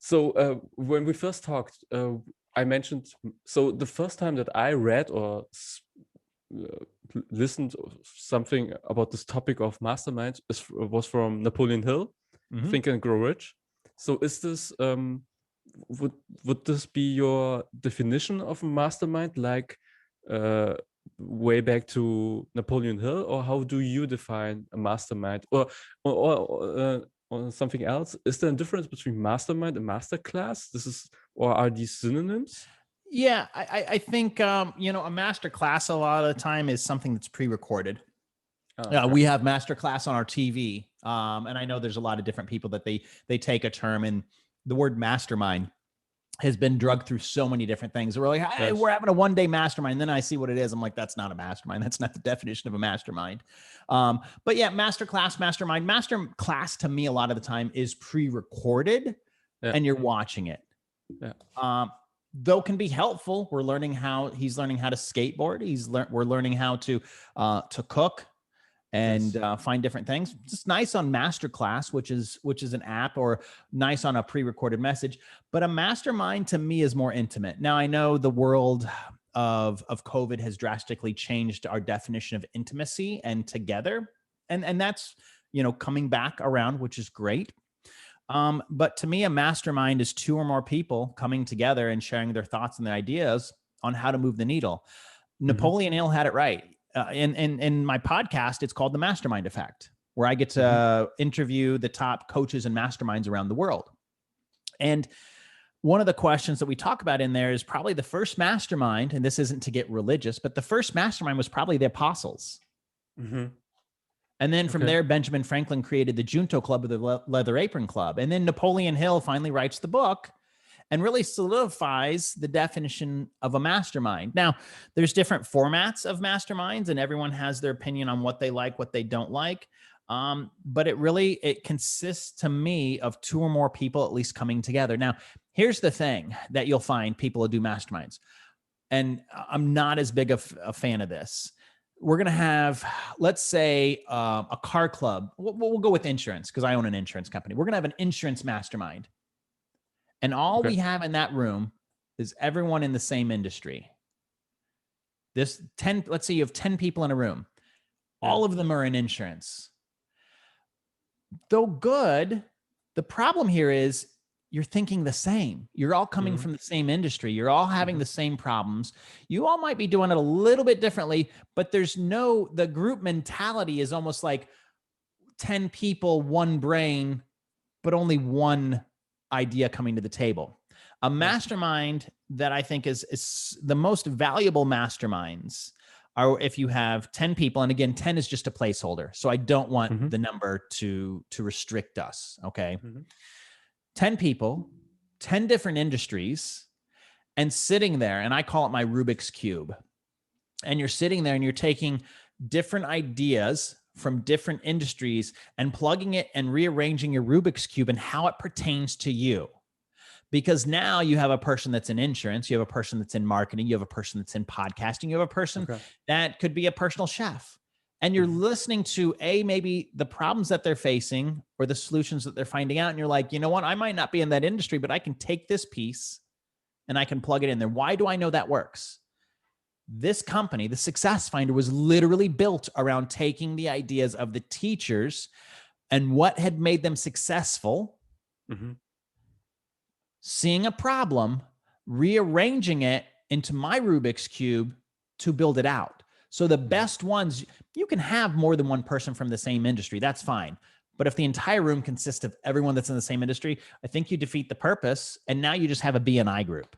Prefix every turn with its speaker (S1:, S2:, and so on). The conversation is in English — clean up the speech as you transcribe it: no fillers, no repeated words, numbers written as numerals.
S1: So when we first talked, I mentioned, so the first time that I read or listened something about this topic of mastermind was from Napoleon Hill, Think and Grow Rich. So is this, would this be your definition of a mastermind, like way back to Napoleon Hill, or how do you define a mastermind, or something else? Is there a difference between mastermind and masterclass? Or are these synonyms?
S2: Yeah, I think, a masterclass a lot of the time is something that's pre-recorded. Okay. We have masterclass on our TV. And I know there's a lot of different people that they take a term, and the word mastermind has been drugged through so many different things. We're like, hey, we're having a one-day mastermind. And then I see what it is. I'm like, that's not a mastermind. That's not the definition of a mastermind. But yeah, masterclass, mastermind. Masterclass to me, a lot of the time is pre-recorded and you're watching it. Though can be helpful. He's learning how to skateboard. We're learning how to cook and find different things. It's nice on Masterclass, which is an app, or nice on a pre-recorded message. But a mastermind to me is more intimate. Now, I know the world of COVID has drastically changed our definition of intimacy and together. And that's, coming back around, which is great. But to me, a mastermind is two or more people coming together and sharing their thoughts and their ideas on how to move the needle. Napoleon Hill had it right. In my podcast, it's called The Mastermind Effect, where I get to interview the top coaches and masterminds around the world. And one of the questions that we talk about in there is probably the first mastermind, and this isn't to get religious, but the first mastermind was probably the apostles. And then from there, Benjamin Franklin created the Junto Club, or the Leather Apron Club. And then Napoleon Hill finally writes the book and really solidifies the definition of a mastermind. Now, there's different formats of masterminds, and everyone has their opinion on what they like, what they don't like. But it consists to me of two or more people at least coming together. Now, here's the thing that you'll find people who do masterminds, and I'm not as big of a fan of this. We're going to have, let's say, a car club. We'll go with insurance because I own an insurance company. We're going to have an insurance mastermind. And all we have in that room is everyone in the same industry. Let's say you have 10 people in a room. All of them are in insurance. Though good, the problem here is you're thinking the same. You're all coming from the same industry. You're all having the same problems. You all might be doing it a little bit differently, but the group mentality is almost like 10 people, one brain, but only one idea coming to the table. A mastermind that I think is the most valuable masterminds are if you have 10 people. And again, 10 is just a placeholder. So I don't want the number to restrict us. Okay. 10 people, 10 different industries, and sitting there, and I call it my Rubik's Cube. And you're sitting there and you're taking different ideas from different industries and plugging it and rearranging your Rubik's Cube and how it pertains to you. Because now you have a person that's in insurance, you have a person that's in marketing, you have a person that's in podcasting, you have a person that could be a personal chef. And you're listening to maybe the problems that they're facing or the solutions that they're finding out. And you're like, you know what? I might not be in that industry, but I can take this piece and I can plug it in there. Why do I know that works? This company, the Success Finder, was literally built around taking the ideas of the teachers and what had made them successful, seeing a problem, rearranging it into my Rubik's Cube to build it out. So the best ones, you can have more than one person from the same industry. That's fine. But if the entire room consists of everyone that's in the same industry, I think you defeat the purpose. And now you just have a BNI group.